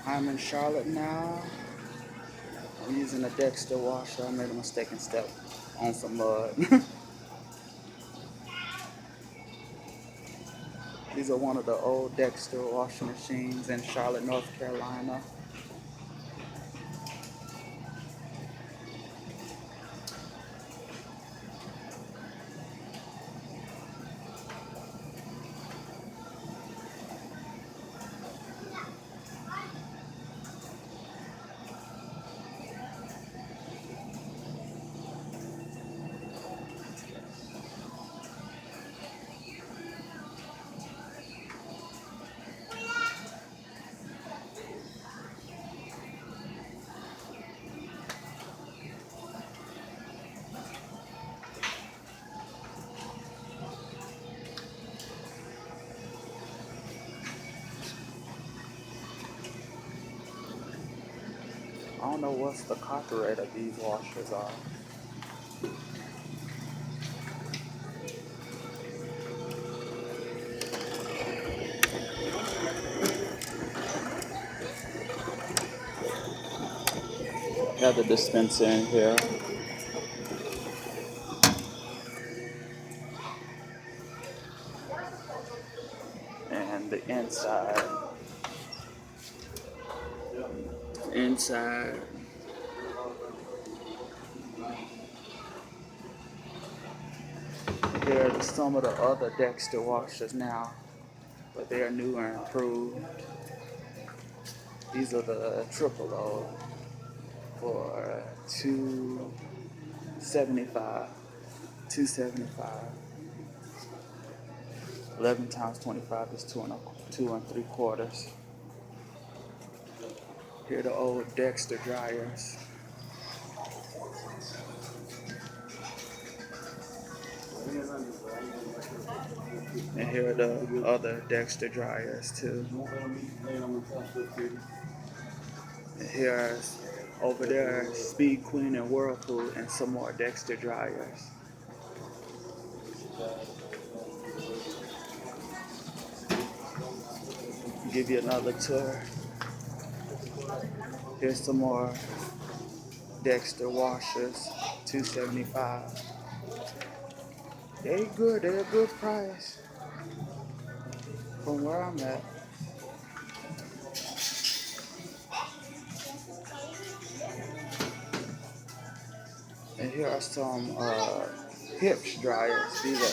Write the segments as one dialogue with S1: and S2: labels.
S1: I'm in Charlotte now. I'm using a Dexter washer. I made a mistake and stepped on some mud. These are one of the old Dexter washing machines in Charlotte, North Carolina. I don't know what's the copyright of these washers are. Got the dispenser in here. And the inside. Here are some of the other Dexter washers now, but they are new and improved. These are the triple O for $275. 11 times 25 is 2 3/4. Here are the old Dexter dryers. And here are the other Dexter dryers too. And here's over there Speed Queen and Whirlpool and some more Dexter dryers. Give you another tour. Here's some more Dexter washers, $275. They're good, they're a good price from where I'm at. And here are some hips dryers. These are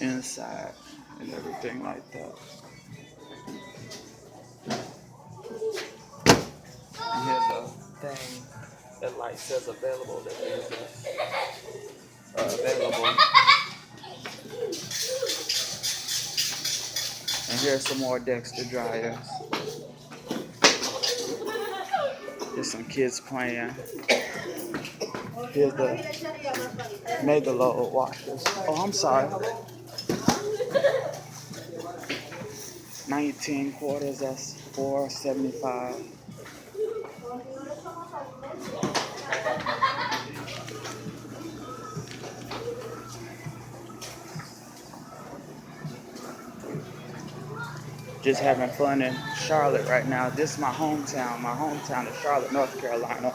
S1: inside and everything like that. And here's a thing that light says available that is available. And here's some more Dexter dryers. There's some kids playing. Here's the mega load washers. Oh, I'm sorry. 19 quarters, that's $4.75. Just having fun in Charlotte right now. This is my hometown. My hometown is Charlotte, North Carolina.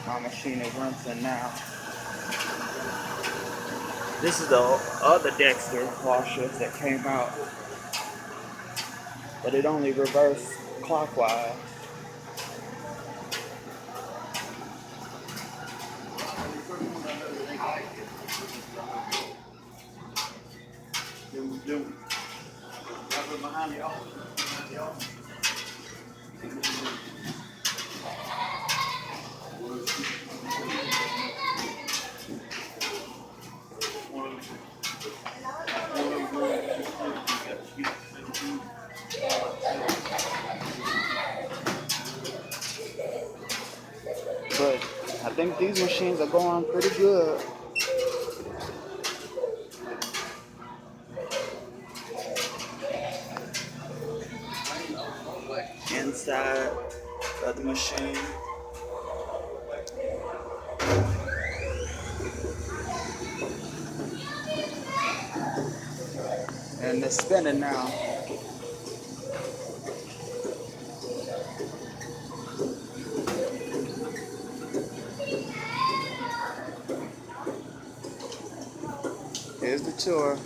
S1: My machine is rinsing now. This is the other Dexter washers that came out, but it only reversed clockwise. But I think these machines are going pretty good. Inside. side of the machine. And it's spinning now. Here's the tour.